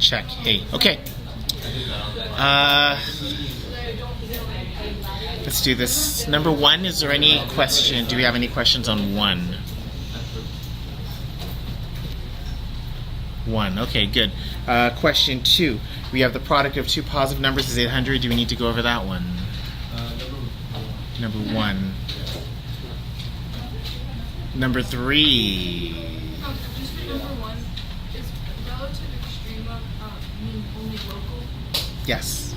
check. Hey, okay. Let's do this. Number 1, is there any question? Do we have any questions on 1? 1, okay, good. Question 2. We have the product of two positive numbers is 800. Do we need to go over that one? Number 1. Number 3. Just for number 1, is relative extrema mean only local? Yes.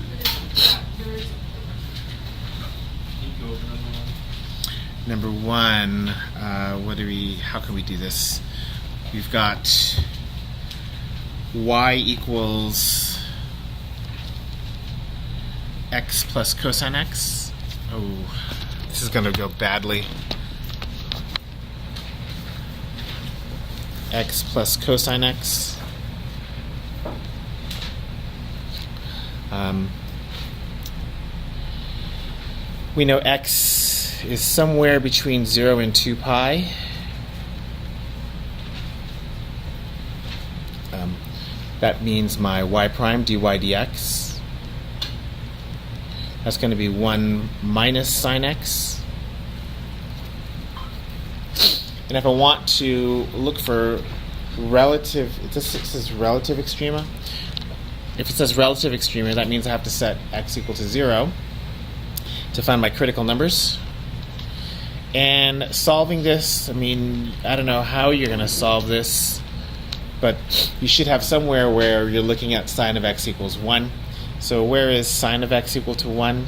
Number 1. How can we do this? We've got y equals x plus cosine x. Oh, this is going to go badly. X plus cosine x. We know x is somewhere between 0 and 2 pi. That means my y prime dy dx. That's going to be 1 minus sine x. And if I want to look for relative, it says relative extrema. If it says relative extrema, that means I have to set x equal to 0 to find my critical numbers. And solving this, I don't know how you're going to solve this, but you should have somewhere where you're looking at sine of x equals 1. So where is sine of x equal to 1?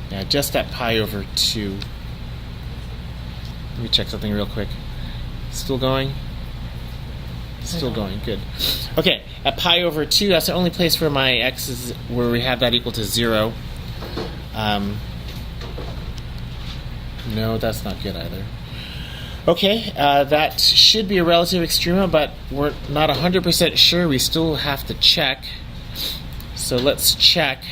Yeah, just at pi over 2. Let me check something real quick. Still going? Still going, good. Okay, at pi over 2, that's the only place where my x is, where we have that equal to 0. No, that's not good either. Okay, that should be a relative extrema, but we're not 100% sure. We still have to check. So let's check.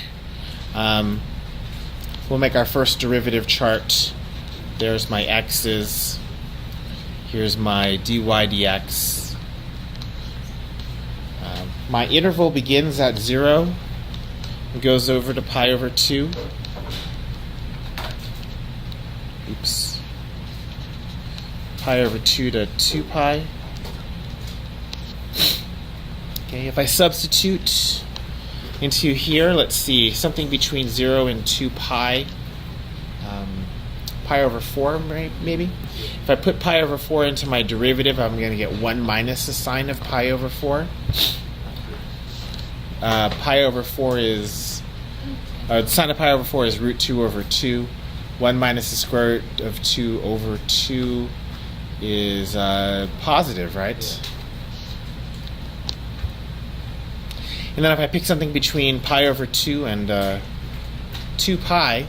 We'll make our first derivative chart. There's my x's. Here's my dy dx. My interval begins at 0 and goes over to pi over 2. Oops. Pi over 2 to 2 pi. Okay, if I substitute into here, let's see, something between 0 and 2 pi. Pi over 4, maybe? If I put pi over 4 into my derivative, I'm going to get 1 minus the sine of pi over 4. Pi over 4 is, the sine of pi over 4 is root 2 over 2. 1 minus the square root of 2 over 2 is positive, right? And then if I pick something between pi over 2 and 2 pi,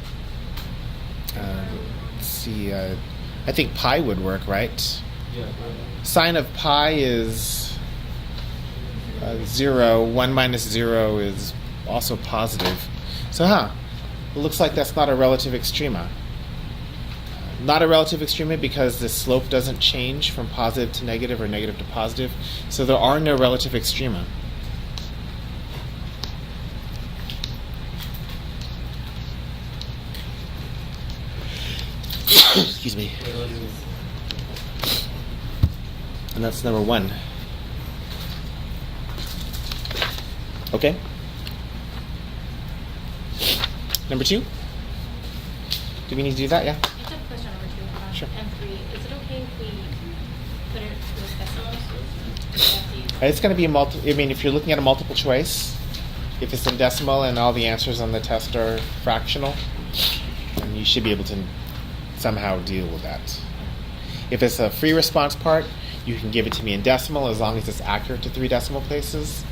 let's see, I think pi would work, right? Yeah. Sine of pi is 0. 1 minus 0 is also positive. So, it looks like that's not a relative extrema. Not a relative extrema because the slope doesn't change from positive to negative or negative to positive. So there are no relative extrema. Excuse me. And that's number 1. Okay. Number 2. Do we need to do that? Yeah. I just have a question on number 2. Sure. And 3. Is it okay if we put it with decimals? It's going to be if you're looking at a multiple choice, if it's in decimal and all the answers on the test are fractional, then you should be able to somehow deal with that. If it's a free response part, you can give it to me in decimal as long as it's accurate to 3 decimal places.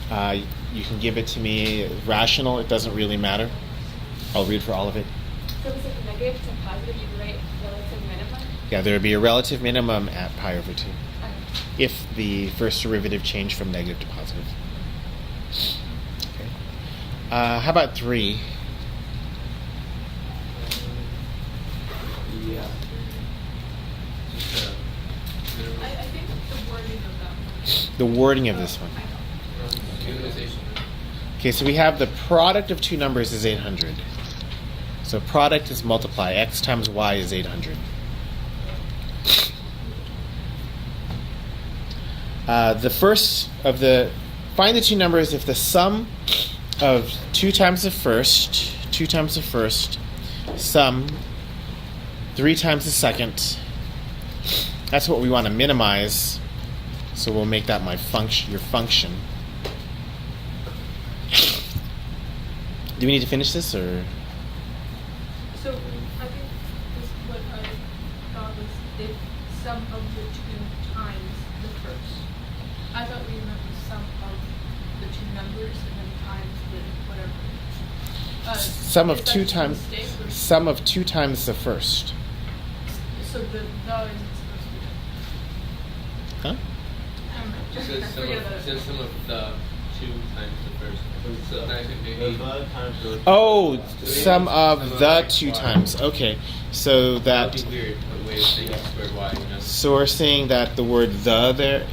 You can give it to me rational. It doesn't really matter. I'll read for all of it. So is it negative to positive, you write relative minimum? Yeah, there would be a relative minimum at pi over 2 if the first derivative changed from negative to positive. Okay. How about 3? Yeah. I think the wording of that one. The wording of this one. I factorization. Okay, so we have the product of two numbers is 800. So product is multiply. X times y is 800. The first of the... Find the two numbers if the sum of 2 times the first, sum 3 times the second. That's what we want to minimize. So we'll make that my function, your function. Do we need to finish this, or? So I think this what I thought was if sum of the two times the first. I thought we meant the sum of the two numbers and then times the whatever. Sum of is that 2 just a times. mistake, or- Sum of 2 times the first. So the isn't supposed to be. Huh? It says I sum forget of, about it it. says sum of the 2 times the first. So technically, Oh, sum of the 2 times. Okay, so that that. would be weird. A way of saying x squared y. You know? So we're saying that the word the there,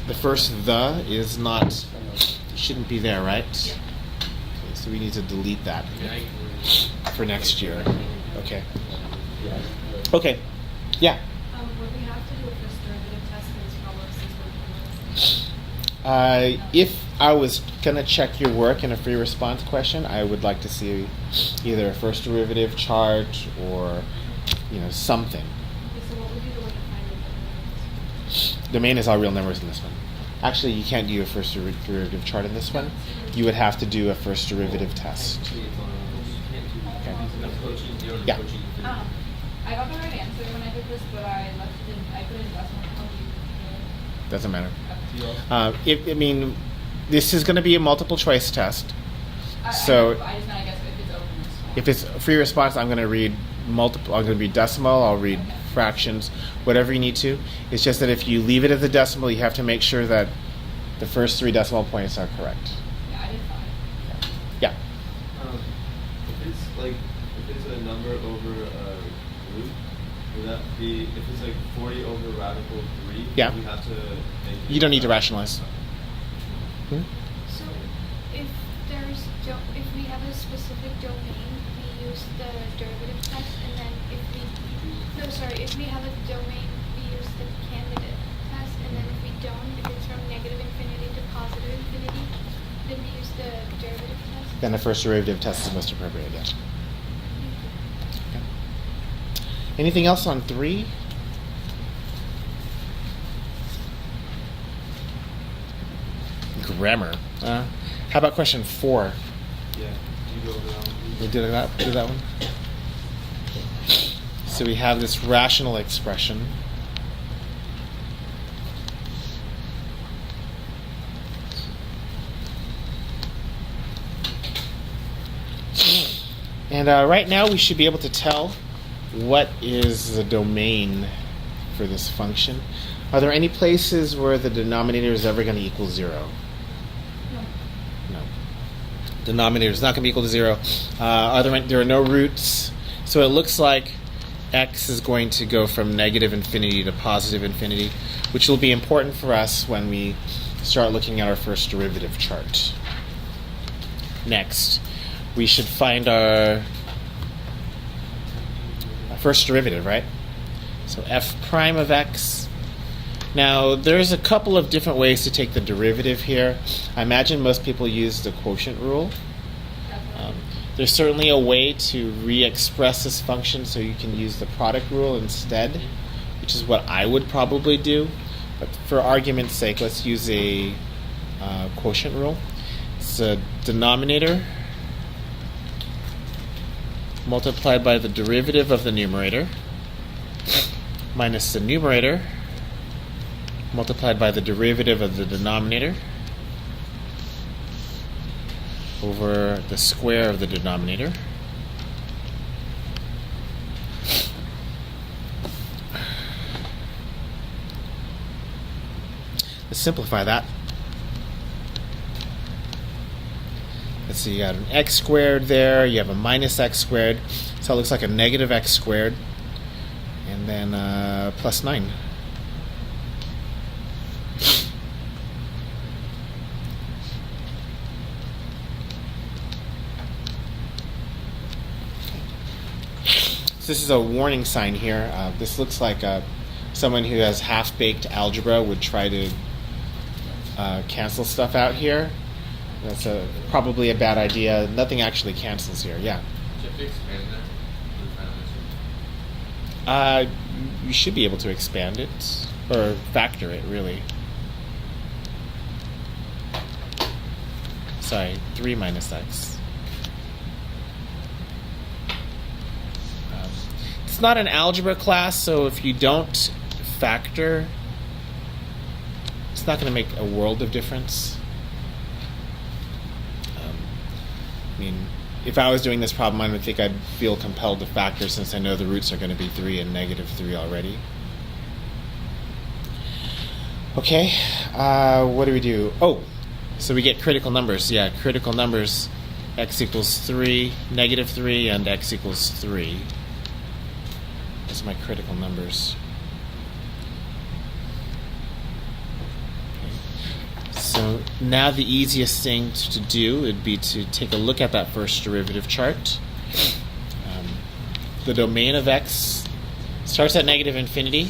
the first the is not, shouldn't be there, right? Yeah. Okay, so we need to delete that Yeah, I can- for next year. Okay. Okay. Yeah. Would we have to do a first derivative test for this problem since we're If I was gonna check your work in a free response question, I would like to see either a first derivative chart or, something. Okay, so what would be the way to find the derivatives? Domain is all real numbers in this one. Actually, you can't do a first derivative chart in this one. You would have to do a first derivative test. Actually, it's on. You can't do Okay. approaching. You don't Yeah. approaching. I got the right answer when I did this, but I left it in, I put in decimal point. Doesn't matter. Okay. This is going to be a multiple choice test. So- I just meant, I guess, if it's open, it's fine. If it's a free response, I'm going to read multiple. I'm going to read decimal. I'll read fractions, whatever you need to. It's just that if you leave it as a decimal, you have to make sure that the first 3 decimal points are correct. Yeah, I did fine. Yeah. If it's a number over a root, would that be if it's like 40 over radical 3? Yeah. We have to make it You don't need to rationalize. Hmm? So if we have a specific domain, we use the derivative test, and then if we have a domain, we use the candidate test, and then if we don't, if it's from negative infinity to positive infinity, then we use the derivative test. Then the first derivative test is most appropriate. Yeah. Okay. Anything else on 3? Grammar. How about question 4? Yeah. You go over that one. We do that one. So we have this rational expression. And right now we should be able to tell what is the domain for this function. Are there any places where the denominator is ever going to equal 0? No. Denominator is not going to be equal to 0. There are no roots. So it looks like x is going to go from negative infinity to positive infinity, which will be important for us when we start looking at our first derivative chart. Next, we should find our first derivative, right? So f prime of x. Now, there's a couple of different ways to take the derivative here. I imagine most people use the quotient rule. There's certainly a way to re-express this function so you can use the product rule instead, which is what I would probably do. But for argument's sake, let's use a quotient rule. It's a denominator multiplied by the derivative of the numerator minus the numerator multiplied by the derivative of the denominator over the square of the denominator. Let's simplify that. Let's see, you got an x squared there, you have a minus x squared, so it looks like a negative x squared, and then plus 9. So this is a warning sign here. This looks like someone who has half-baked algebra would try to cancel stuff out here. That's probably a bad idea. Nothing actually cancels here. Yeah. Should we expand that to the final answer? You should be able to expand it or factor it, really. Sorry, 3 minus x. It's not an algebra class, so if you don't factor, it's not going to make a world of difference. I mean, if I was doing this problem, I would think I'd feel compelled to factor since I know the roots are going to be 3 and negative 3 already. Okay, what do we do? Oh, so we get critical numbers. Yeah, critical numbers, x equals 3, negative 3, and x equals 3. Those are my critical numbers. So now the easiest thing to do would be to take a look at that first derivative chart. The domain of x starts at negative infinity,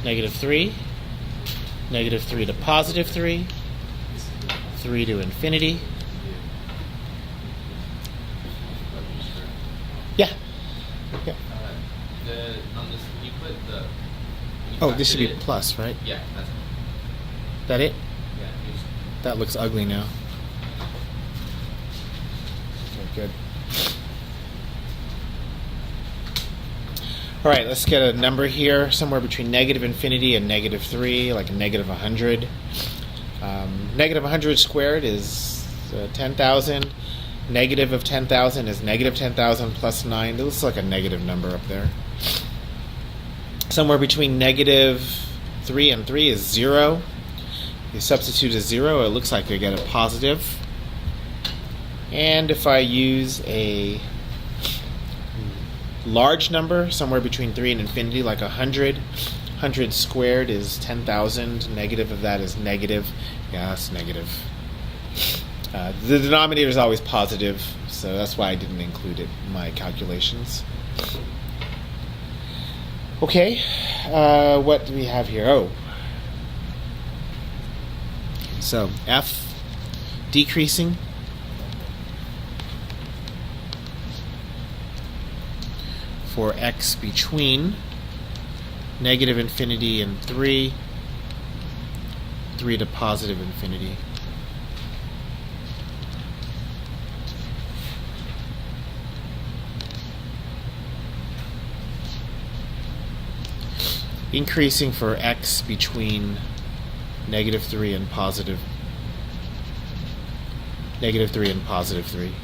negative 3, negative 3 to positive 3, 3 to infinity. Yeah. Yeah. On this, when you put the. Oh, this should be plus, right? Yeah, that's. That it? Yeah, you just, That looks ugly now. Okay, good. All right, let's get a number here, somewhere between negative infinity and negative 3, like a negative 100. Negative 100 squared is 10,000. Negative of 10,000 is negative 10,000 plus 9. It looks like a negative number up there. Somewhere between negative 3 and 3 is 0. You substitute a 0, it looks like I get a positive. And if I use a large number, somewhere between 3 and infinity, like 100, 100 squared is 10,000. Negative of that is negative. Yeah, that's negative. The denominator is always positive, so that's why I didn't include it in my calculations. Okay, what do we have here? Oh. So f decreasing for x between negative infinity and 3 to positive infinity. Increasing for x between negative 3 and positive 3 and positive 3.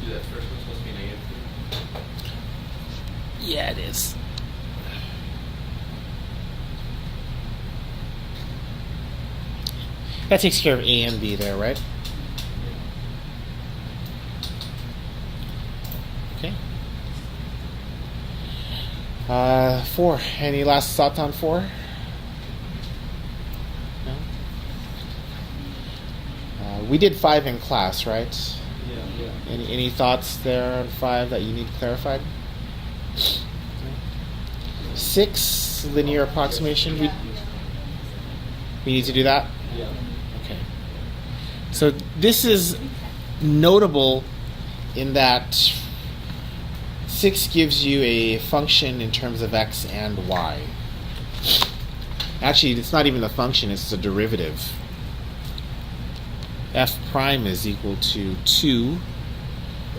do that first one's supposed to be negative 3. Yeah, it is. That takes care of A and B there, right? Okay. 4. Any last thoughts on 4? No? We did 5 in class, right? Yeah. Any thoughts there on 5 that you need clarified? 6, linear approximation. We need to do that? Yeah. Okay. So this is notable in that 6 gives you a function in terms of x and y. Actually, it's not even a function, it's a derivative. F prime is equal to 2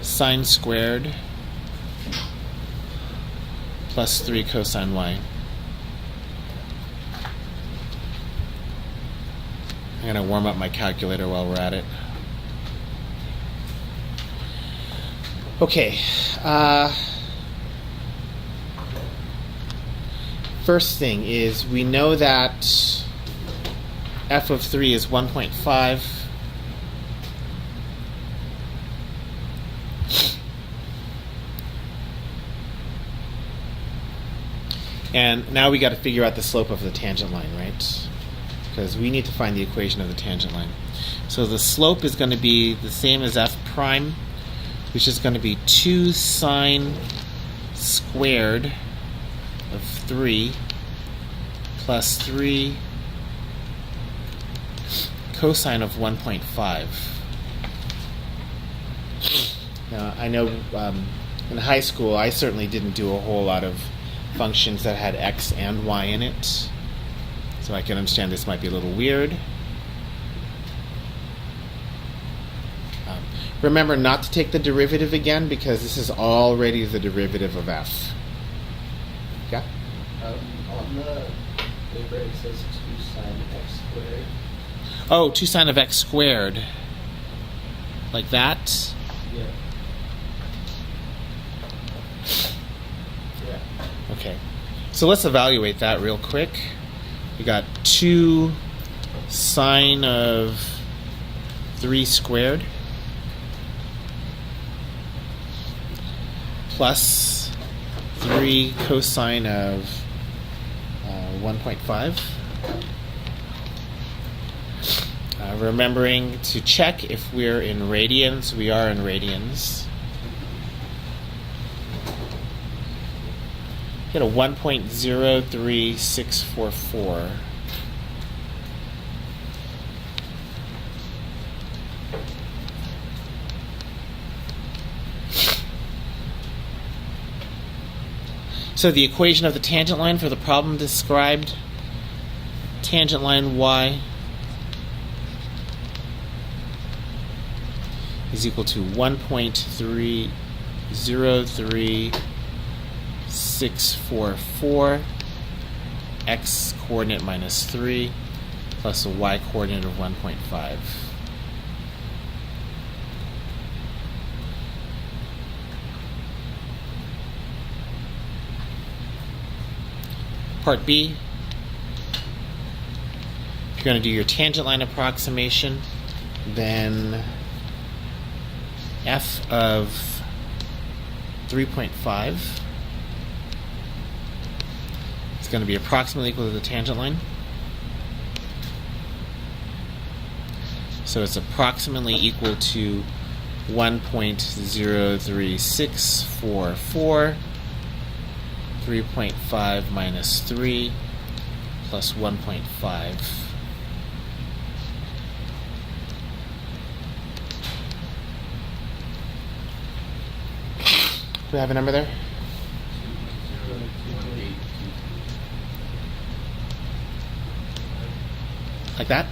sine squared plus 3 cosine y. I'm going to warm up my calculator while we're at it. Okay. First thing is we know that f of 3 is 1.5. And now we got to figure out the slope of the tangent line, right? because we need to find the equation of the tangent line. So the slope is going to be the same as f prime, which is going to be 2 sine squared of 3 plus 3 cosine of 1.5. Now, I know in high school I certainly didn't do a whole lot of functions that had x and y in it, so I can understand this might be a little weird. Remember not to take the derivative again, because this is already the derivative of f. Yeah? On the paper it says 2 sine x squared. Oh, 2 sine of x squared. Like that? Yeah. Yeah. Okay. So let's evaluate that real quick. We got 2 sine of 3 squared plus 3 cosine of 1.5. Remembering to check if we're in radians. We are in radians. Get a 1.03644. So the equation of the tangent line for the problem described, tangent line y is equal to 1.303644 x coordinate minus 3 plus a y coordinate of 1.5. Part B, you're going to do your tangent line approximation, then f of 3.5 is going to be approximately equal to the tangent line. So it's approximately equal to 1.03644, 3.5 minus 3 plus 1.5. Do we have a number there? 2.185. Like that?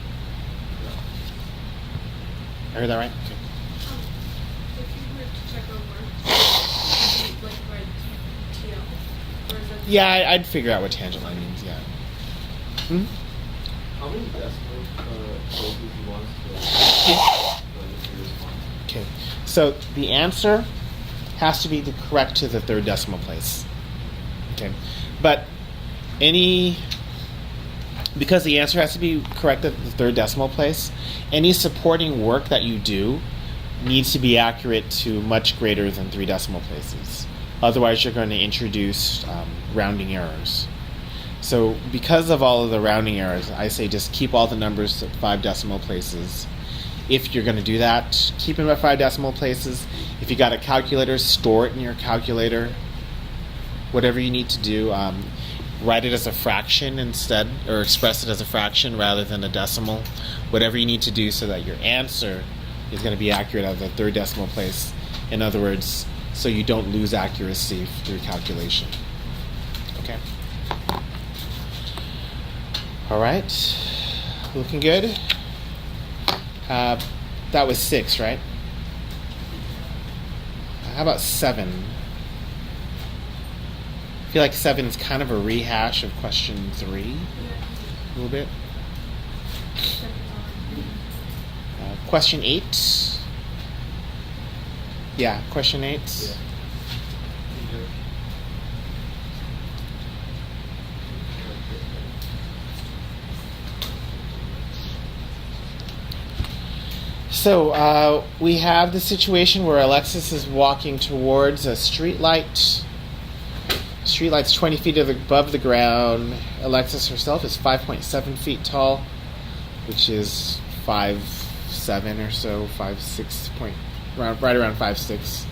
I heard that right? Okay. If you were to check over, would you like write TL? Or is that Yeah, I'd figure out what tangent line means, yeah. Hmm? How many decimal places do you want to Okay. So the answer has to be correct to the third decimal place. Okay. But because the answer has to be correct at the third decimal place, any supporting work that you do needs to be accurate to much greater than 3 decimal places. Otherwise, you're going to introduce rounding errors. So because of all of the rounding errors, I say just keep all the numbers at 5 decimal places. If you're going to do that, keep them at 5 decimal places. If you got a calculator, store it in your calculator. Whatever you need to do, write it as a fraction instead, or express it as a fraction rather than a decimal. Whatever you need to do so that your answer is going to be accurate at the third decimal place. In other words, so you don't lose accuracy through calculation. Okay. All right. Looking good. That was 6, right? How about 7? I feel like 7 is kind of a rehash of question 3, a little bit. Question 8. Yeah, question 8. Yeah. So we have the situation where Alexis is walking towards a street light. Street light's 20 feet above the ground. Alexis herself is 5.7 feet tall. which is 5.7 or so, 5.6 point, right around 5.6.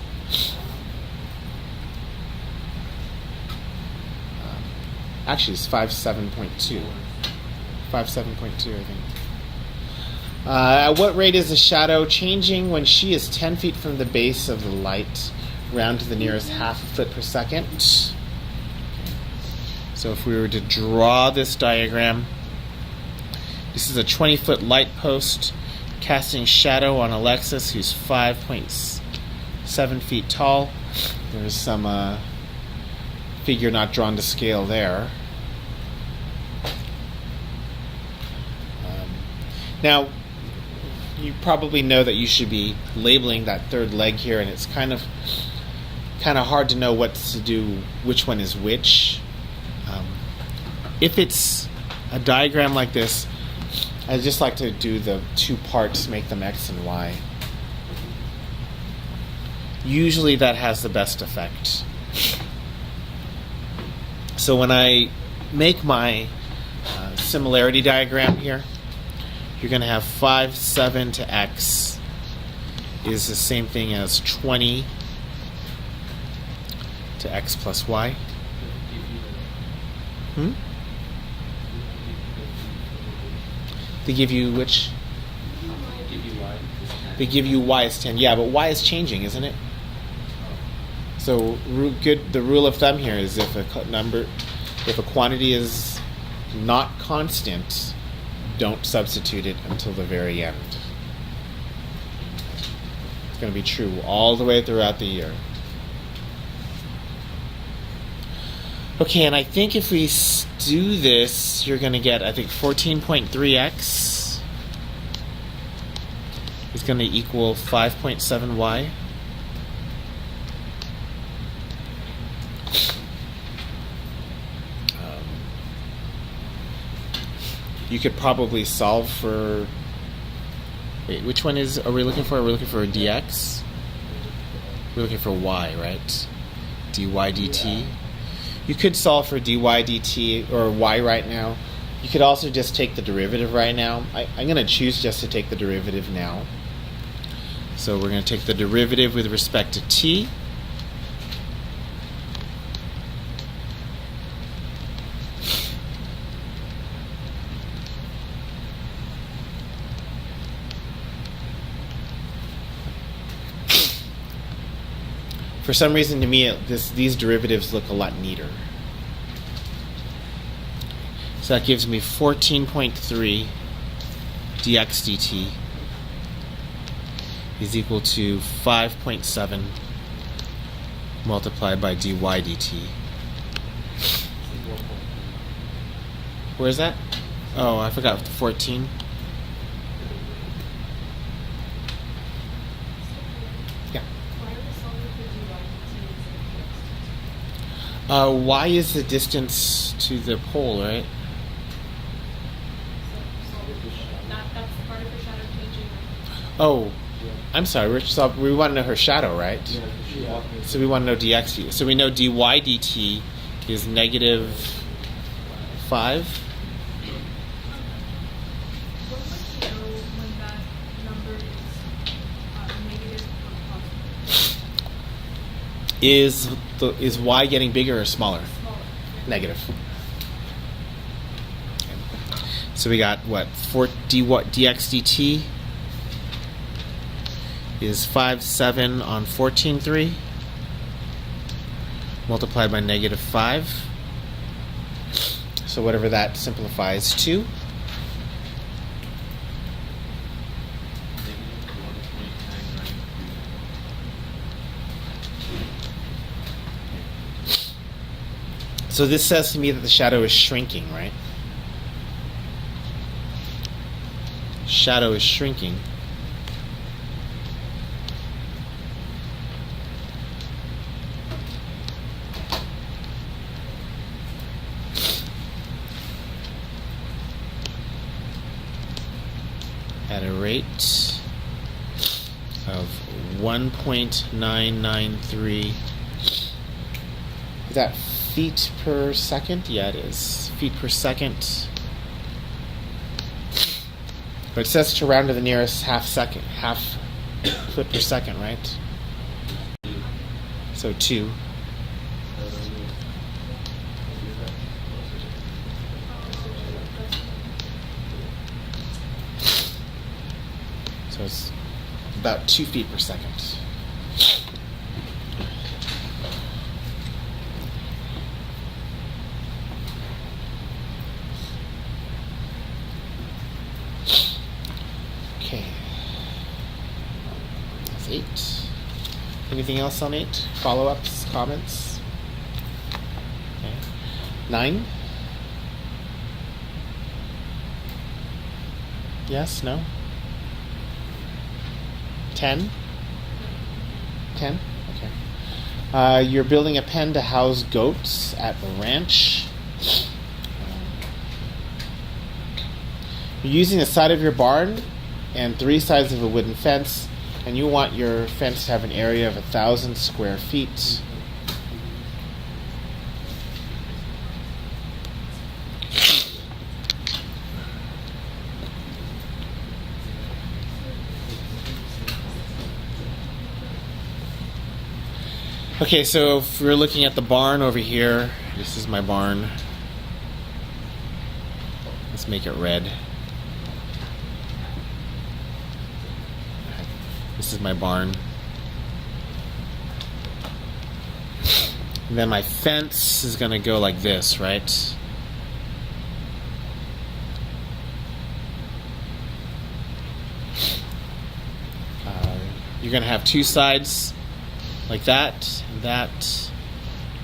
Actually, it's 5.7.2. 5.7.2, I think. At what rate is the shadow changing when she is 10 feet from the base of the light, round to the nearest half foot per second? So if we were to draw this diagram, this is a 20-foot light post casting shadow on Alexis, who's 5.7 feet tall. There's some figure not drawn to scale there. Now, you probably know that you should be labeling that third leg here, and it's kind of hard to know what to do, which one is which. If it's a diagram like this, I just like to do the two parts, make them X and Y. Usually that has the best effect. So when I make my similarity diagram here, you're going to have 5.7 to X is the same thing as 20 to X plus Y. They give you which? They give you Y is 10. Yeah, but Y is changing, isn't it? So the rule of thumb here is if a quantity is not constant, don't substitute it until the very end. It's going to be true all the way throughout the year. Okay, and I think if we do this, you're going to get, I think, 14.3x is going to equal 5.7y. You could probably solve for... Wait, which one are we looking for? Are we looking for a dx? We're looking for y, right? dy dt. You could solve for dy dt or y right now. You could also just take the derivative right now. I'm going to choose just to take the derivative now. So we're going to take the derivative with respect to t. For some reason, to me, these derivatives look a lot neater. So that gives me 14.3 dx dt is equal to 5.7 multiplied by dy dt. Where is that? Oh, I forgot the 14. Y is the distance to the pole, right? That's part of her shadow changing. Oh, I'm sorry. We want to know her shadow, right? Yeah. So we want to know dx. So we know dy dt is negative 5. When would you know when that number is negative or positive? Is y getting bigger or smaller? Smaller. Negative. Okay. So we got what? Dx dt is 5.7 on 14.3 multiplied by negative 5. So whatever that simplifies to. So this says to me that the shadow is shrinking, right? Shadow is shrinking. At a rate of 1.993. Is that feet per second? Yeah, it is. Feet per second. But it says to round to the nearest half foot per second, right? So 2. So it's about 2 feet per second. Okay. That's 8. Anything else on 8? Follow-ups, comments? Okay. 9? Yes, no? 10? 10? Okay. You're building a pen to house goats at the ranch. You're using the side of your barn and 3 sides of a wooden fence, and you want your fence to have an area of 1,000 square feet. Okay, so if we're looking at the barn over here, this is my barn. Let's make it red. This is my barn. And then my fence is going to go like this, right? You're going to have 2 sides like that, and that.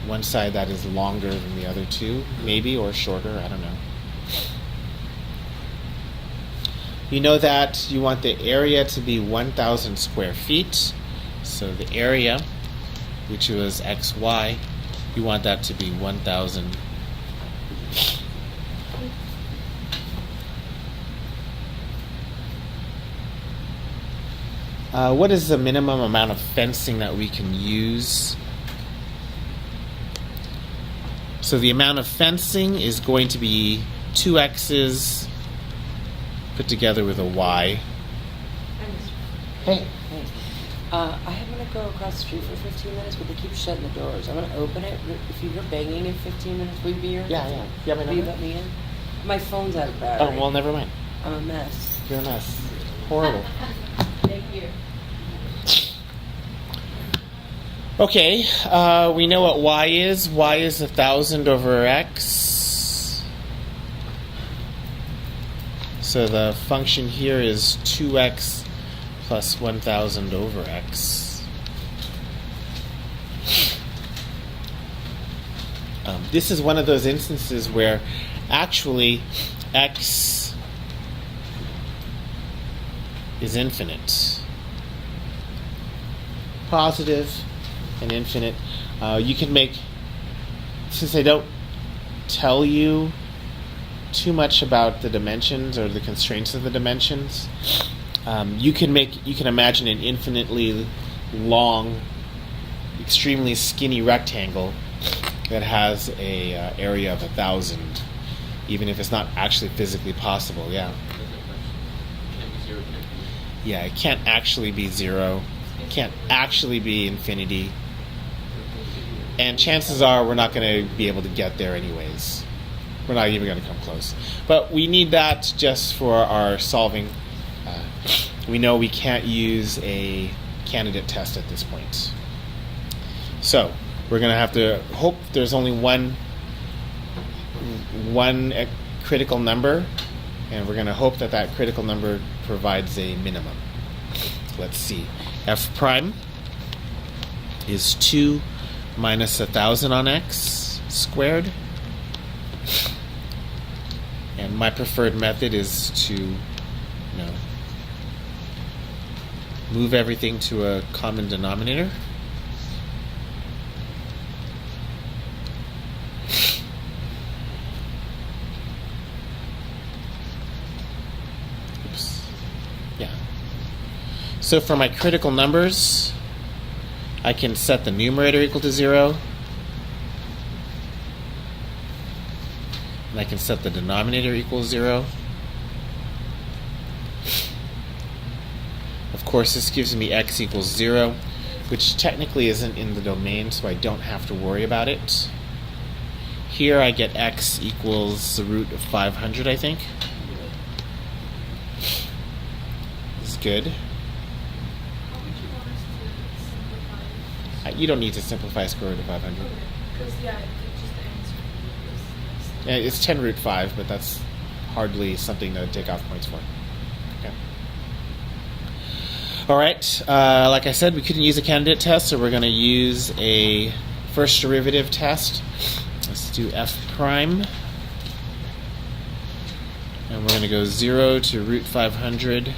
One side that is longer than the other 2, maybe, or shorter, I don't know. You know that you want the area to be 1,000 square feet. So the area, which was XY, you want that to be 1,000. What is the minimum amount of fencing that we can use? So the amount of fencing is going to be 2 X's put together with a Y. Hey. I am going to go across the street for 15 minutes, but they keep shutting the doors. I'm going to open it. If you're banging in 15 minutes, will you be here? Yeah. You have my Will you number? let me in? My phone's out of Oh, battery. well, never mind. I'm a mess. You're a mess. Horrible. Thank you. Okay, we know what Y is. Y is 1,000 over X. So the function here is 2X plus 1,000 over X. This is one of those instances where actually X is infinite. Positive and infinite. You can make, since I don't tell you too much about the dimensions or the constraints of the dimensions, you can imagine an infinitely long, extremely skinny rectangle that has a area of 1,000, even if it's not actually physically possible. Yeah. Yeah, it can't actually be 0. It can't actually be infinity. And chances are we're not going to be able to get there anyways. We're not even going to come close. But we need that just for our solving. We know we can't use a candidate test at this point. So we're going to have to hope there's only one critical number, and we're going to hope that that critical number provides a minimum. Let's see. F prime is 2 minus 1,000 on X squared. And my preferred method is to, move everything to a common denominator. Oops. Yeah. So for my critical numbers, I can set the numerator equal to 0. And I can set the denominator equals 0. Of course, this gives me x equals 0, which technically isn't in the domain, so I don't have to worry about it. Here I get x equals the root of 500, I think. This is good. How would you want us to simplify it? You don't need to simplify square root of 500. Okay, because yeah, it's just the answer is Yeah, it's 10 root 5, but that's hardly something to take off points for. Okay. All right. Like I said, we couldn't use a candidate test, so we're going to use a first derivative test. Let's do f prime. And we're going to go 0 to root 500.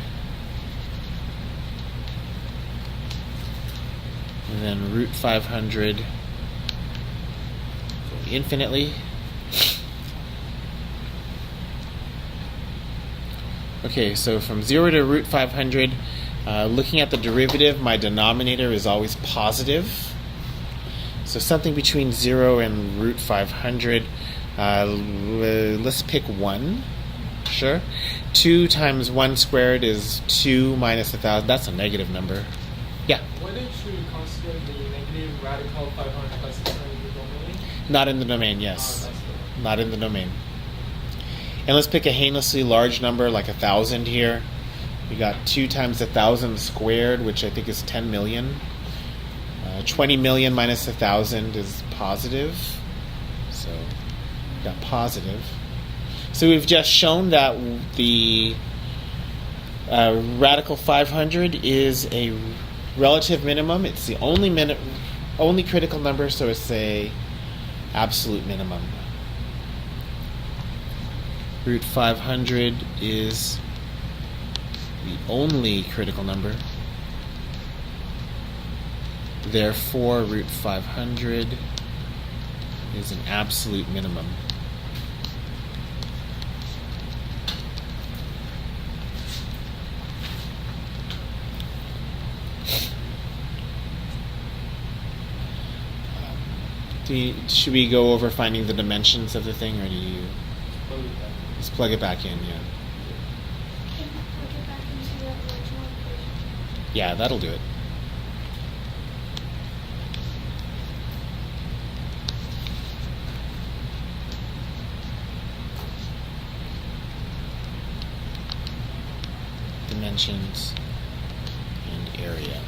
And then root 500 infinitely. Okay, so from 0 to root 500, looking at the derivative, my denominator is always positive. So something between 0 and root 500. Let's pick 1. Sure. 2 times 1 squared is 2 minus 1,000. That's a negative number. Yeah. Why did you consider the negative radical 500 plus 600 in the domain? Not in the domain, yes. That's the Not in the domain. And let's pick a heinously large number like 1,000 here. We got 2 times 1,000 squared, which I think is 10 million. 20 million minus 1,000 is positive. So we got positive. So we've just shown that the radical 500 is a relative minimum. It's the only critical number, so it's a absolute minimum. Root 500 is the only critical number. Therefore, root 500 is an absolute minimum. Should we go over finding the dimensions of the thing, or do you just plug it back in? Yeah. Can you plug it back into the original equation? Yeah, that'll do it. Dimensions and area.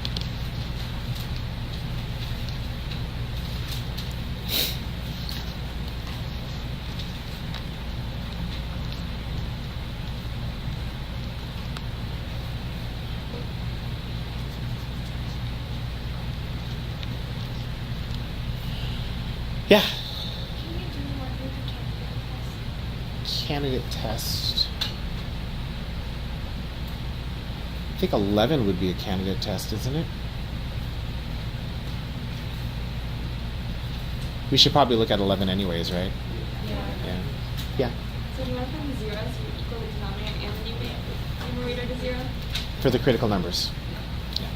Yeah. Can you do one with the candidate test? Candidate test. I think 11 would be a candidate test, isn't it? We should probably look at 11 anyways, right? Yeah. Yeah. So you went from 0 to equal the denominator and the numerator to 0? For the critical numbers. Yeah.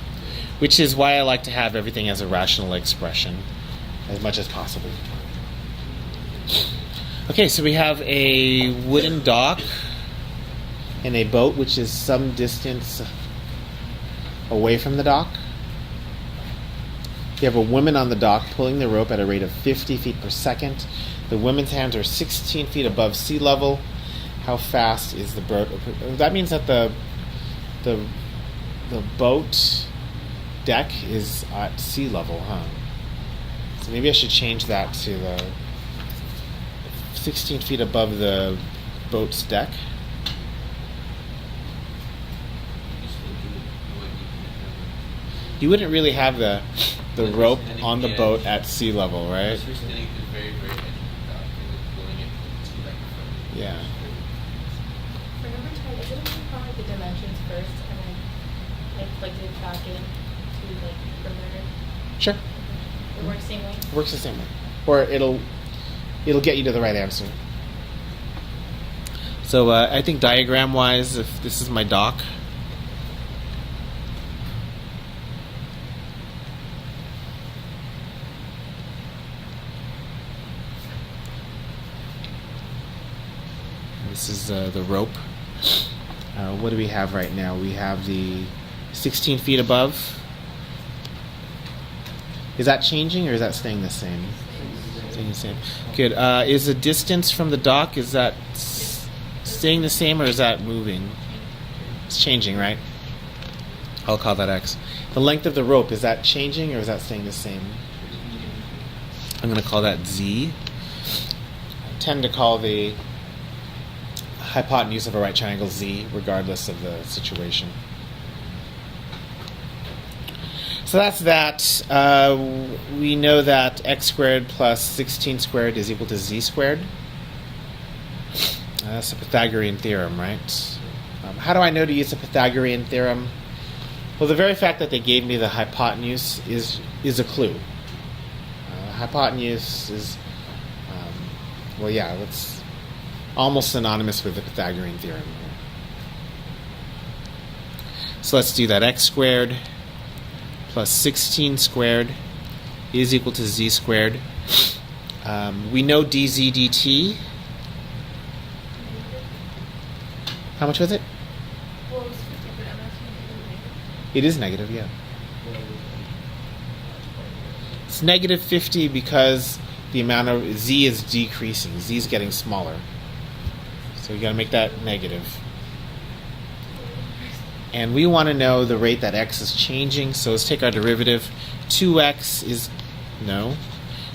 Which is why I like to have everything as a rational expression as much as possible. Okay, so we have a wooden dock and a boat which is some distance away from the dock. You have a woman on the dock pulling the rope at a rate of 50 feet per second. The woman's hands are 16 feet above sea level. How fast is the boat? That means that the boat deck is at sea level, huh? So maybe I should change that to the 16 feet above the boat's deck. You wouldn't really have the rope on the boat at sea level, right? You're standing at the very, very edge of the dock and pulling it to like the front. Yeah. For number 10, is it okay to find the dimensions first and then plug it back in to remember? Sure. It works same way? It works the same way. Or it'll get you to the right answer. So I think diagram-wise, if this is my dock, this is the rope. What do we have right now? We have the 16 feet above. Is that changing or is that staying the same? Staying the same. Good. Is the distance from the dock, is that staying the same or is that moving? It's changing, right? I'll call that X. The length of the rope, is that changing or is that staying the same? I'm going to call that Z. I tend to call the hypotenuse of a right triangle Z, regardless of the situation. So that's that. We know that x squared plus 16 squared is equal to z squared. That's a Pythagorean theorem, right? How do I know to use a Pythagorean theorem? Well, the very fact that they gave me the hypotenuse is a clue. Hypotenuse is, it's almost synonymous with the Pythagorean theorem. So let's do that. X squared plus 16 squared is equal to z squared. We know dz dt. How much was it? Well, it was 50, but I'm asking if it was negative. It is negative, yeah. It's negative 50 because the amount of z is decreasing. Z is getting smaller. So you got to make that negative. And we want to know the rate that x is changing. So let's take our derivative. 2x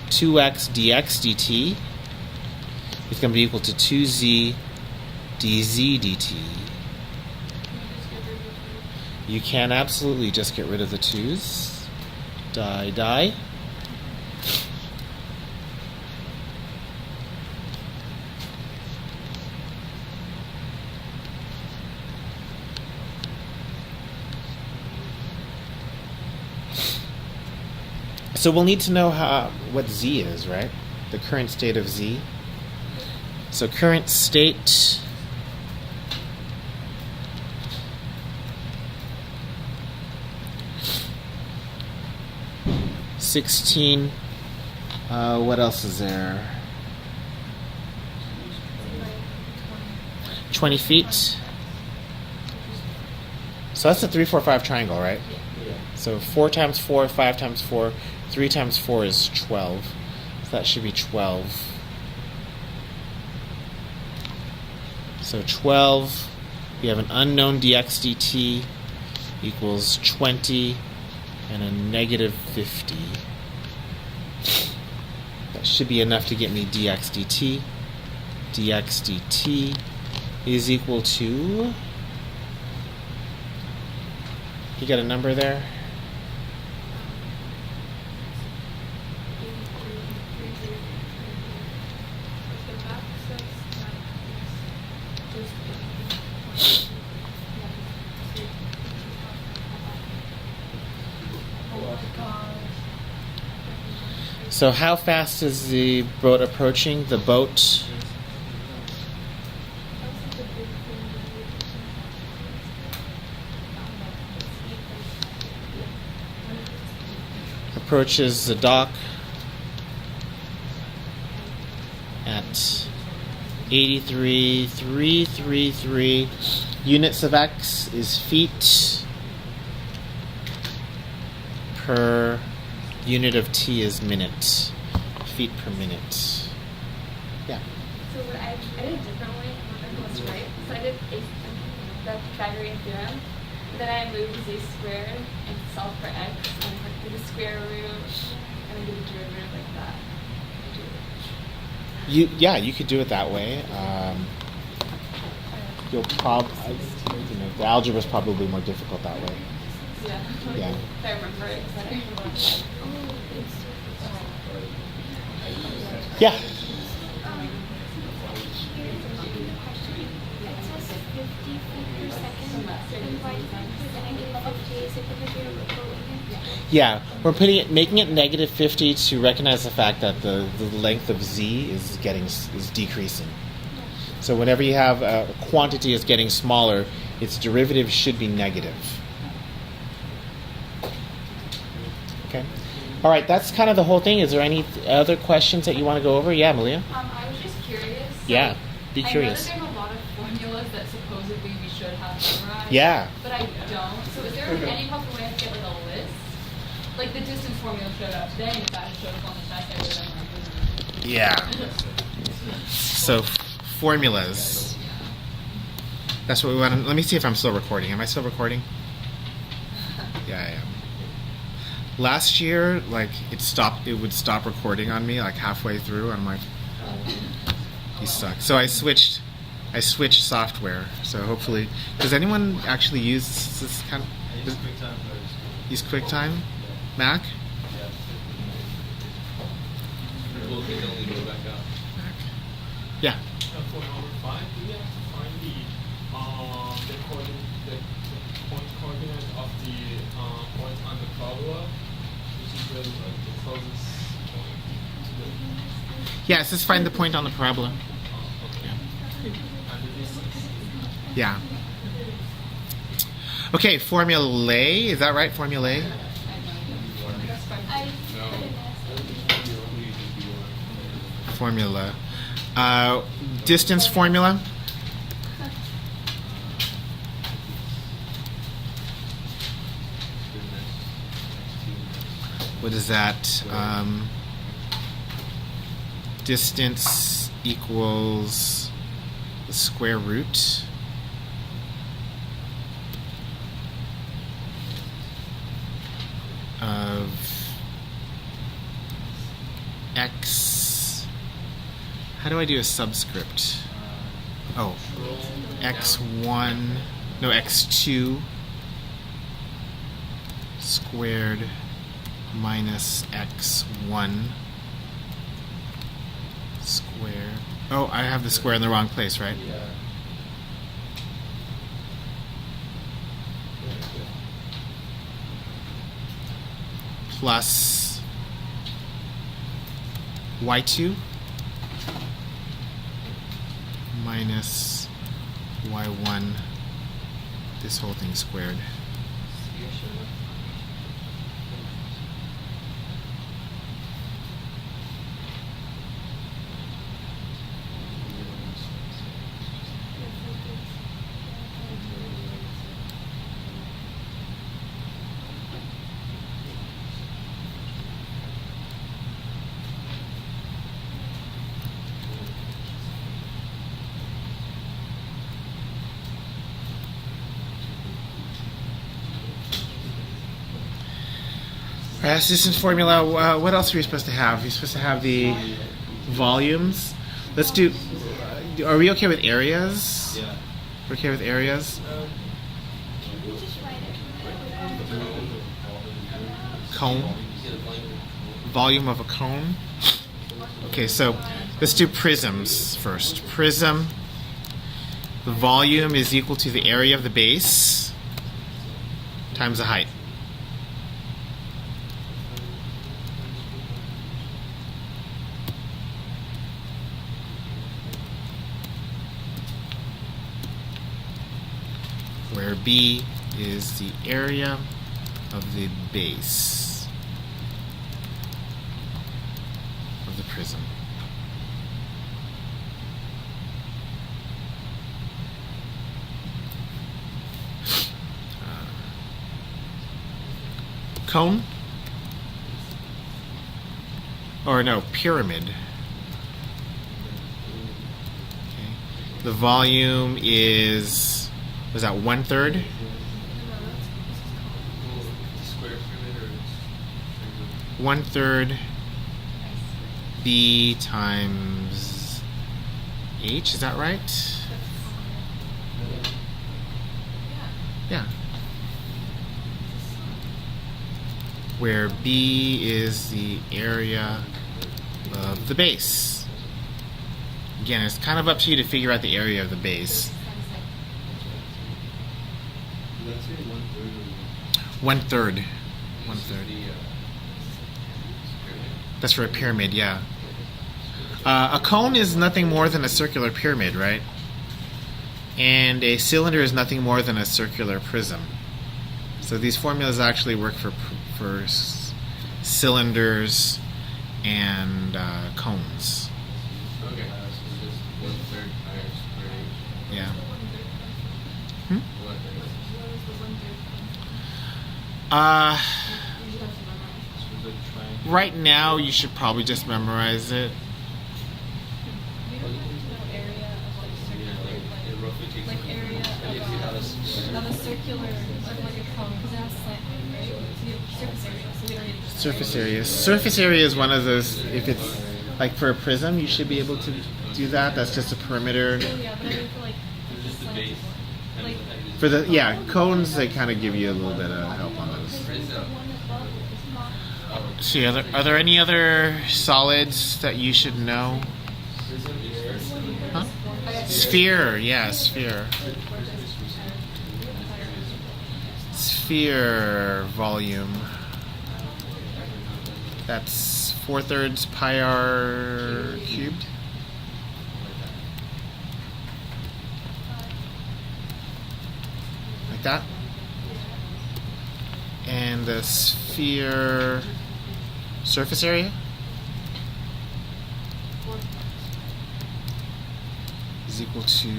dx dt is going to be equal to 2z dz dt. You can absolutely just get rid of the 2's. Die. So we'll need to know what z is, right? The current state of z. So current state (16). What else is there? 20 feet. So that's a 3, 4, 5 triangle, right? So 4 times 4, 5 times 4, 3 times 4 is 12. So that should be 12. So 12, we have an unknown dx dt equals 20 and a negative 50. That should be enough to get me dx dt. Dx dt is equal to... You got a number there? So how fast is the boat approaching? The boat approaches the dock at 83,333 units of x is feet per unit of t is minute. Feet per minute. Yeah. So what I did a different way, I was right. So I did the Pythagorean theorem, but then I moved z squared and solved for x, and did the square root, and then did the derivative like that. You could do it that way. You'll probably, the algebra is probably more difficult that way. Yeah. Yeah. If I remember it, because I don't remember. Yeah. It says 50 feet per second. And why did you put the negative 50? Is it because you're quoting it? Yeah, we're making it negative 50 to recognize the fact that the length of z is decreasing. So whenever you have a quantity is getting smaller, its derivative should be negative. Okay. All right, that's kind of the whole thing. Is there any other questions that you want to go over? Yeah, Malia? I was just curious. Yeah, be curious. I know that there's a lot of formulas that supposedly we should have memorize. Yeah. But I don't. So is there any possible way I could get like a list? Like the distance formula showed up today, and if that showed up on the test, I would have like. Yeah. So formulas. That's what we want. Let me see if I'm still recording. Am I still recording? Yeah, I am. Last year, like it would stop recording on me like halfway through. I'm like, you suck. So I switched software. So hopefully, does anyone actually use this kind of? I use QuickTime first. Use QuickTime, Mac. People can only go back up. Yeah. For number 5, do we have to find the point coordinate of the point on the parabola, which is the closest point to the. Yeah, it says find the point on the parabola. Okay. And the distance. Yeah. Okay, formulae. Is that right? Formulae. I Formula. Distance formula. What is that? Distance equals the square root of x. How do I do a subscript? Oh, x1, no, x2 squared minus x1 squared. Oh, I have the square in the wrong place, right? Yeah. Plus y2 minus y1, this whole thing squared. Distance formula. What else are we supposed to have? You're supposed to have the volumes. Let's do. Are we okay with areas? Yeah. We're okay with areas. can you just write it? Cone. Volume of a cone. Okay, so let's do prisms first. Prism. The volume is equal to the area of the base times the height. Where B is the area of the base of the prism. Cone? Or no, pyramid. Okay. The volume is, was that 1/3? Square pyramid or it's 1/3 B times H, is that right? Yeah. Where B is the area of the base. Again, it's kind of up to you to figure out the area of the base. Did that say 1/3 or 1/3. This is 1/3. the pyramid. That's for a pyramid, yeah. A cone is nothing more than a circular pyramid, right? And a cylinder is nothing more than a circular prism. So these formulas actually work for cylinders and cones. Okay, so just 1/3 higher square H. Yeah. Hmm? What is What is the 1/3 come from? You should have to memorize. It's like triangle. Right now, you should probably just memorize it. You don't have to know area of like Yeah, circular, like it roughly takes like area And if you have a square. of a circular, of like a cone, because it has slant, right? So you have surface area, so we don't need to. Surface area. Surface area is one of those. If it's like for a prism, you should be able to do that. That's just a perimeter. Oh yeah, but I mean for like It's just the slanted base. one. Like For the cones, they kind of give you a little bit of help on those. Prism. See, are there any other solids that you should know? Huh? Sphere, yeah, sphere. Sphere volume. That's 4/3 pi r cubed. Like that. And the sphere surface area is equal to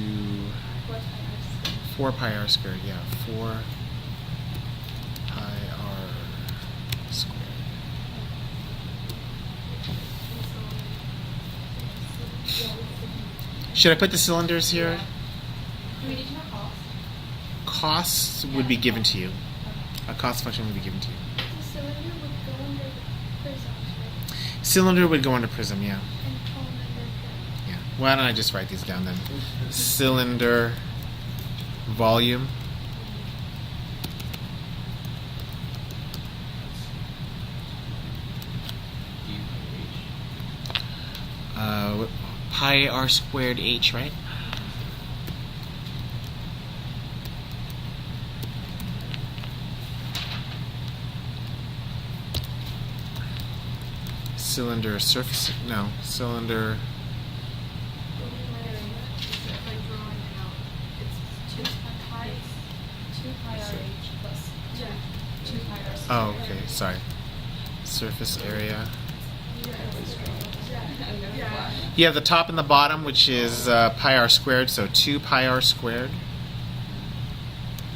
4 pi r squared. Yeah, 4 pi r squared. Should I put the cylinders here? I mean, did you know cost? Costs would be given to you. A cost function would be given to you. The cylinder would go under the prisms, right? Cylinder would go under prism, yeah. And cone under the. Yeah. Why don't I just write these down then? Cylinder volume. Pi r squared h, right? Cylinder surface, no, cylinder, Like drawing it out. It's 2 pi r h plus 2 pi r squared. oh, okay, sorry. Surface area. You have the top and the bottom, which is pi r squared, so 2 pi r squared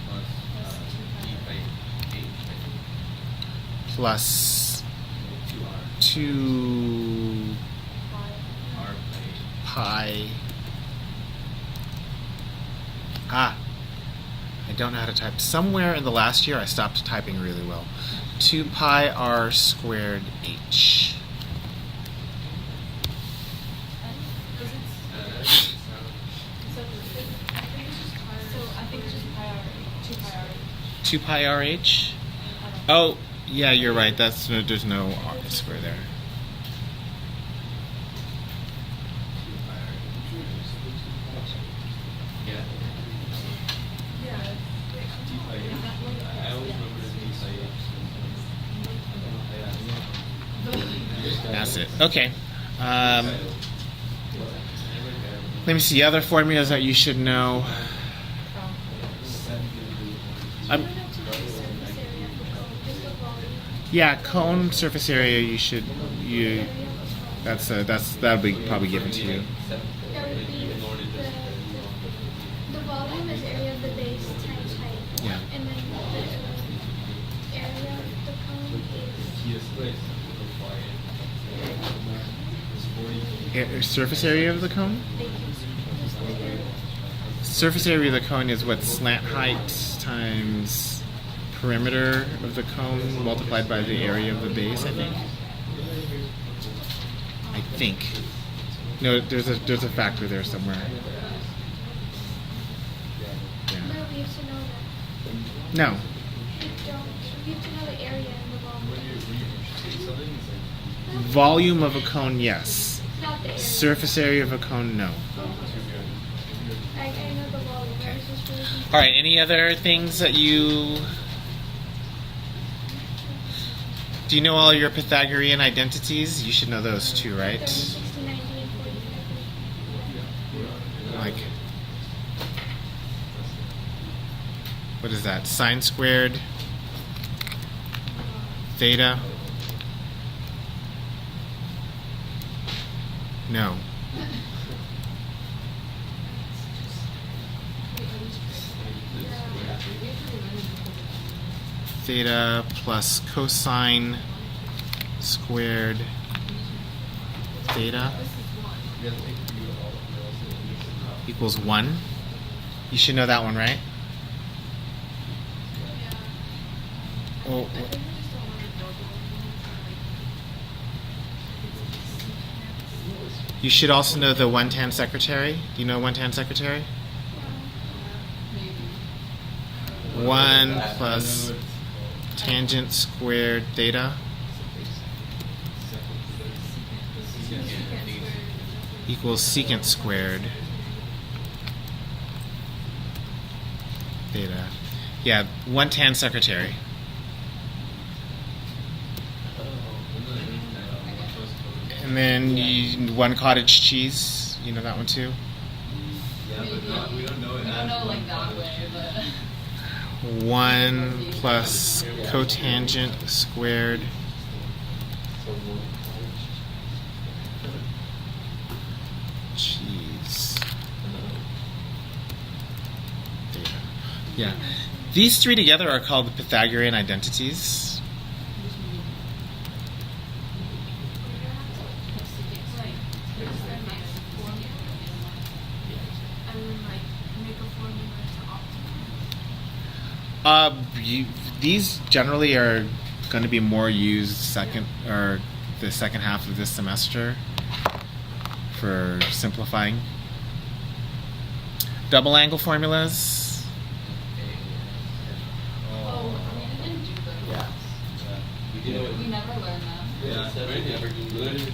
Plus d by h, I think. plus 2r. 2 R by pi. Ah, I don't know how to type. Somewhere in the last year, I stopped typing really well. 2 pi r squared h. I think it's just pi r, 2 pi r. 2 pi r h? Oh, yeah, you're right. That's there's no r square there. Yeah. Yeah. D by h. I always remember D by h. That's it. Okay. Let me see other formulas that you should know. I'm, yeah, cone surface area. That'll be probably given to you. That would be the volume is area of the base times height. Yeah. And then the area of the cone is. Yes, please. Surface area of the cone. Just the area. Surface area of the cone is what slant height times perimeter of the cone multiplied by the area of the base. I think. No, there's a factor there somewhere. Yeah. No, we have to know that. No. We don't. We have to know the area and the volume. Volume of a cone, yes. Not the area. Surface area of a cone, no. I know the volume. I was just really confused. All right. Any other things that you? Do you know all your Pythagorean identities? You should know those too, right? 30, 60, 90, and 45. Like, what is that? Sine squared, theta. No. theta plus cosine squared theta equals 1. You should know that one, right? Oh, you should also know the 1 tan secretary. Do you know 1 tan secretary? 1 plus tangent squared theta equals secant squared theta. Yeah, 1 tan secretary. And then 1 cottage cheese. You know that one too? Yeah, but not, we don't know it. I don't know like that way, but 1 plus cotangent squared cheese theta. Yeah. These three together are called the Pythagorean identities. These generally are going to be more used the second half of this semester for simplifying. Double angle formulas. oh, we didn't do those. Yeah. We did it. We never learned them. Yeah, Said we never do Really? it.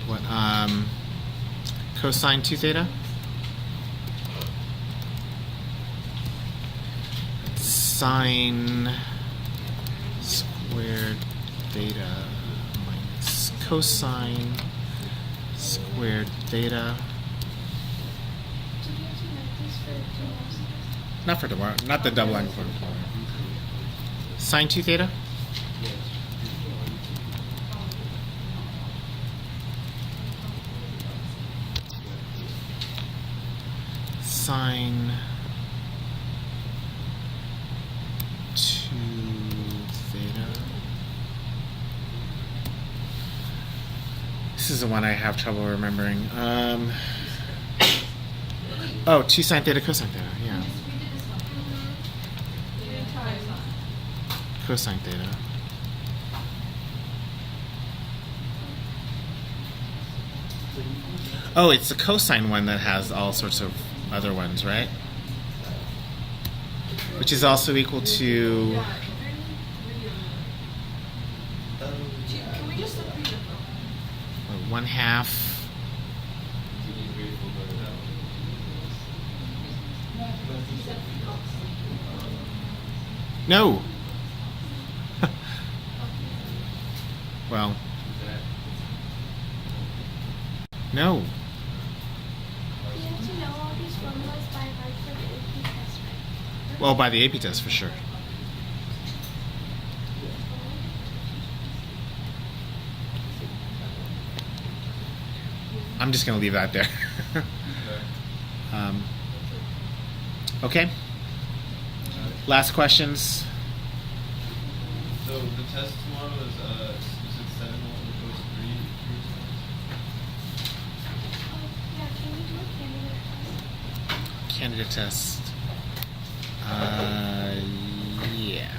What? Cosine 2 theta. Sine squared theta minus cosine squared theta. Do you have to make this for tomorrow? Not for tomorrow. Not the double angle formula. Sine 2 theta. Sine 2 theta. This is the one I have trouble remembering. 2 sine theta cosine theta. Yeah. We did this one. We did try this one. Cosine theta. Oh, it's the cosine one that has all sorts of other ones, right? Which is also equal to Can we just look through the book? 1/2. No. Well. No. You have to know all these formulas by heart for the AP test, right? Well, by the AP test for sure. I'm just going to leave that there. Okay. Last questions. So the test tomorrow is it 7 opposed to 3? Yeah, can we do a candidate test? Candidate test. Yeah.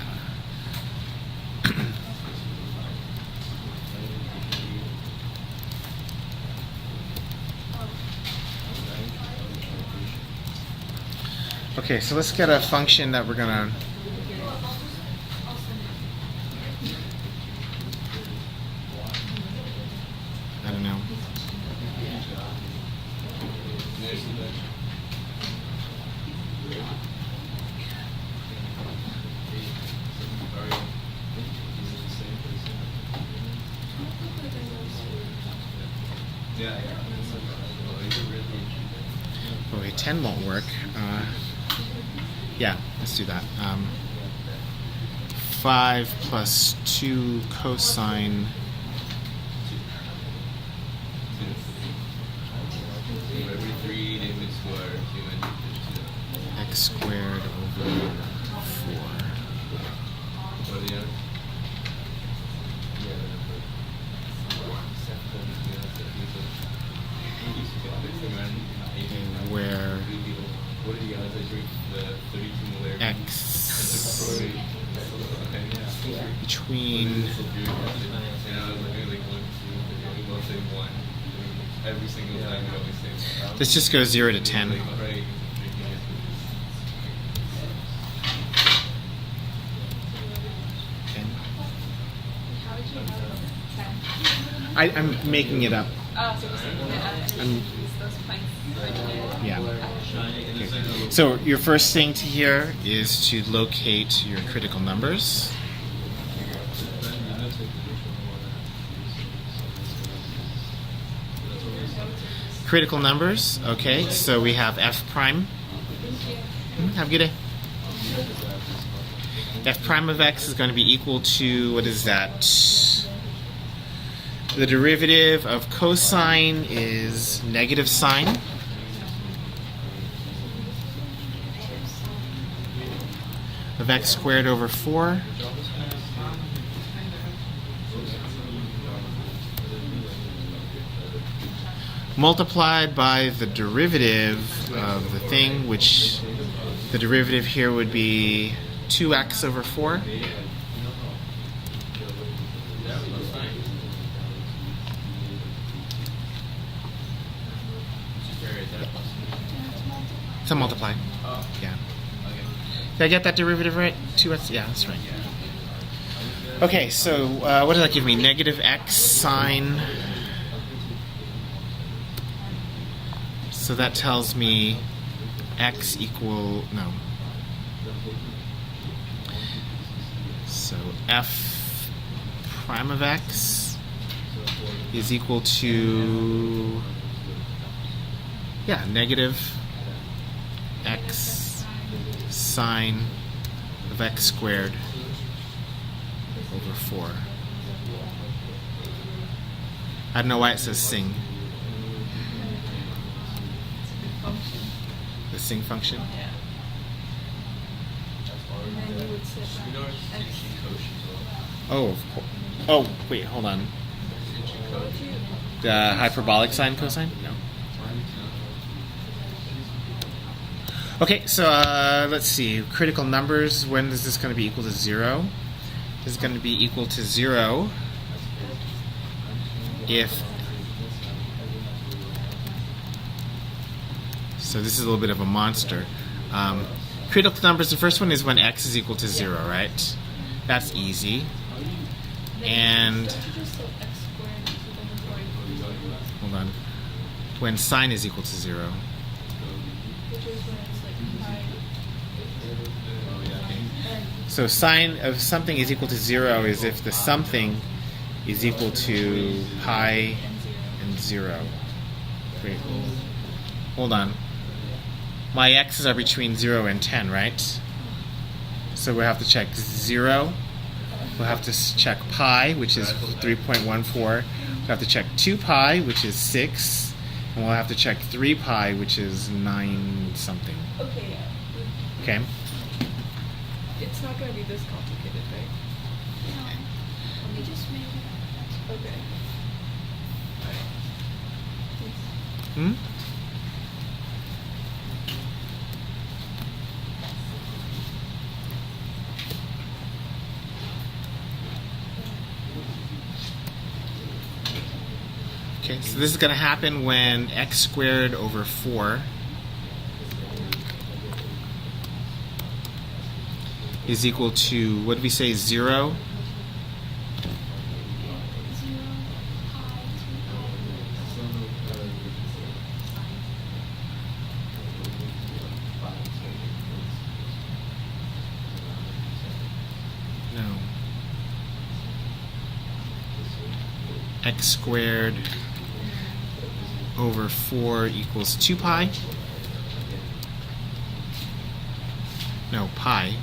Okay, so let's get a function that we're gonna. I don't know. Yeah. Okay, 10 won't work. Yeah, let's do that. 5 plus 2 cosine who are human to X squared over 4. what are the others? Where What are the odds that you're the 32 molar X between And I was looking like 1, 2, 3, we'll say 1. Every single time we always say 1. let's just go 0 to 10. Like, alright, drinking it. How would you know 10? I'm making it up. Oh, so you're saying that and then you use those points originally? Yeah. Okay. So your first thing to here is to locate your critical numbers. Critical numbers, okay, so we have f prime. Have a good day. F prime of x is going to be equal to, what is that? The derivative of cosine is negative sine. Of x squared over 4. Multiplied by the derivative of the thing, which the derivative here would be 2x over 4. It's a multiply. Yeah. Did I get that derivative right? 2x? Yeah, that's right. Okay, so what does that give me? Negative x sine. So that tells me x equal, no. So f prime of x is equal to, yeah, negative x sine of x squared over 4. I don't know why it says sing. The sing function? Yeah. And then you would set You know, X. Oh, oh, wait, hold on. The hyperbolic sine cosine? No. Okay, so let's see. Critical numbers, when is this going to be equal to 0? This is going to be equal to 0 if... So this is a little bit of a monster. Critical numbers, the first one is when x is equal to 0, right? That's easy. And... Hold on. When sine is equal to 0. So sine of something is equal to 0 is if the something is equal to pi and 0. Wait, hold on. My x's are between 0 and 10, right? So we'll have to check 0. We'll have to check pi, which is 3.14. We'll have to check 2 pi, which is 6. And we'll have to check 3 pi, which is 9 something. Okay, yeah. Okay? It's not going to be this complicated, right? No. We just made it up. Okay. Hmm? Okay, so this is going to happen when x squared over 4 is equal to, what did we say, 0? 0, pi, 2 pi. No. X squared over 4 equals 2 pi. No, pi.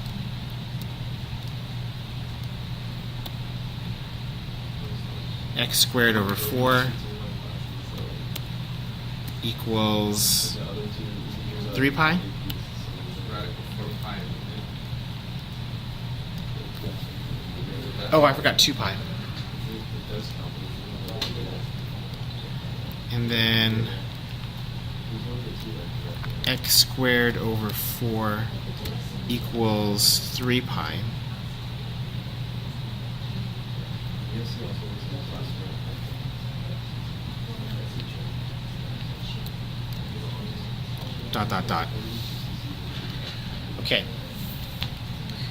X squared over 4 equals The other two, there's a 3 pi? Radical 4 pi. Oh, I forgot 2 pi. It does count. And then There's one for 2 right? x squared over 4 equals 3 pi. Yes, he also was in the class, Dot, dot, dot. Okay.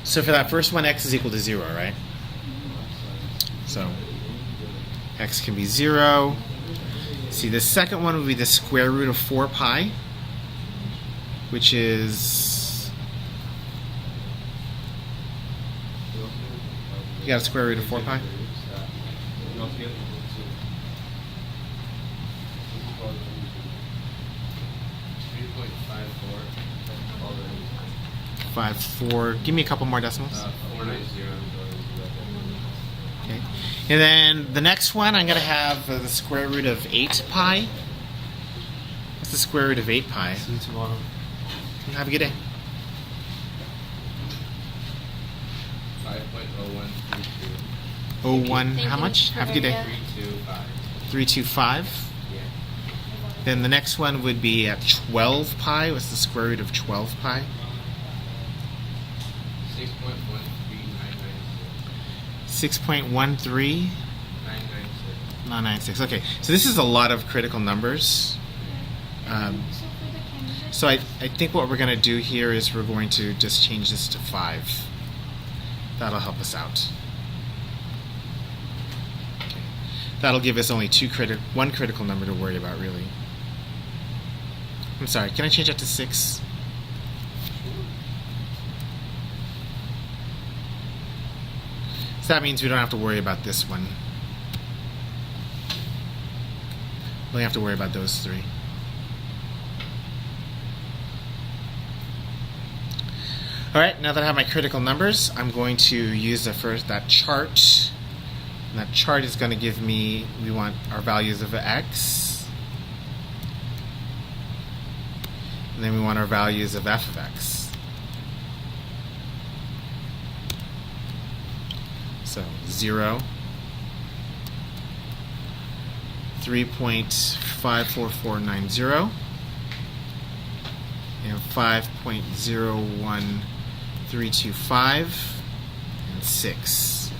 So for that first one, x is equal to 0, right? So x can be 0. See, the second one would be the square root of 4 pi, which is, you got a square root of 4 pi? You also get the two. 3.54. 5, 4. Give me a couple more decimals. 490. Okay. And then the next one, I'm going to have the square root of 8 pi. What's the square root of 8 pi? See you tomorrow. Have a good day. 5.0132. 01, Thank how you, much? Have a good day. Maria. 325. 325. Yeah. Then the next one would be at 12 pi. What's the square root of 12 pi? 6.13996. 6.13. 996. Okay, so this is a lot of critical numbers. So for the candidate, So I think what we're going to do here is we're going to just change this to 5. That'll help us out. Okay. That'll give us only one critical number to worry about, really. I'm sorry, can I change that to 6? So that means we don't have to worry about this one. We only have to worry about those 3. All right, now that I have my critical numbers, I'm going to use that chart. And that chart is going to give me, we want our values of x. And then we want our values of f of x. So 0, 3.54490, and 5.01325, and 6.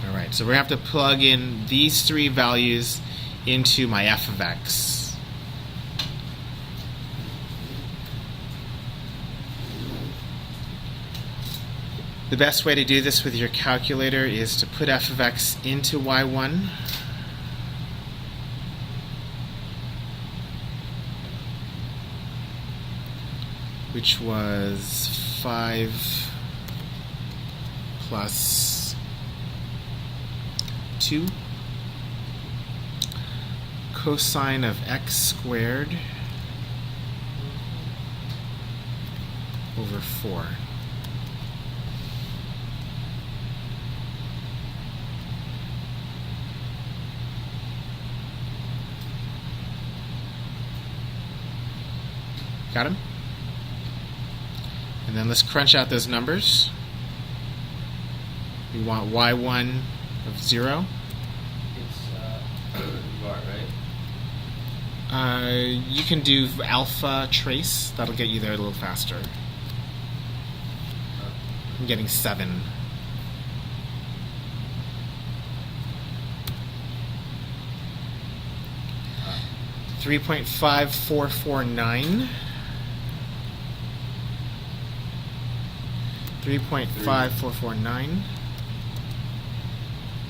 Alright, so we're going to have to plug in these 3 values into my f of x. The best way to do this with your calculator is to put f of x into y1. Which was 5 plus 2 cosine of x squared over 4. Got him? And then let's crunch out those numbers. We want y1 of 0. It's var, right? You can do alpha trace. That'll get you there a little faster. I'm getting 7. Uh, 3.5449. 3.5449.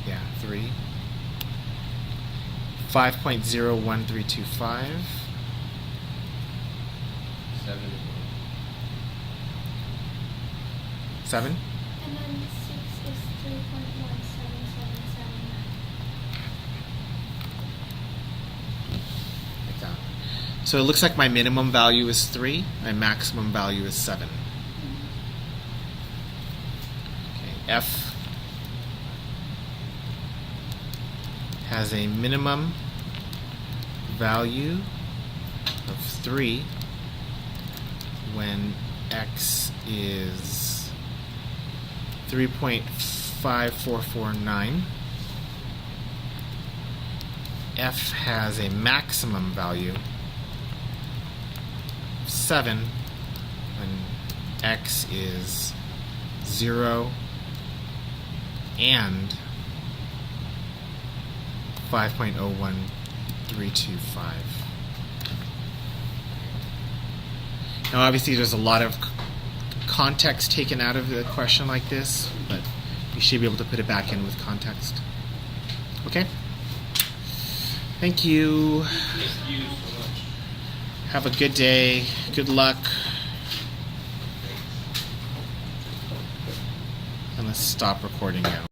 Yeah, 3. 5.01325. 7. 7. and then 6 is 3.1777. Like that. So it looks like my minimum value is 3, my maximum value is 7. Okay, F has a minimum value of 3 when x is 3.5449. F has a maximum value of 7 when x is 0 and 5.01325. Now obviously there's a lot of context taken out of a question like this, but you should be able to put it back in with context. Okay? Thank you. Thank you so much. Have a good day. Good luck. And let's stop recording now.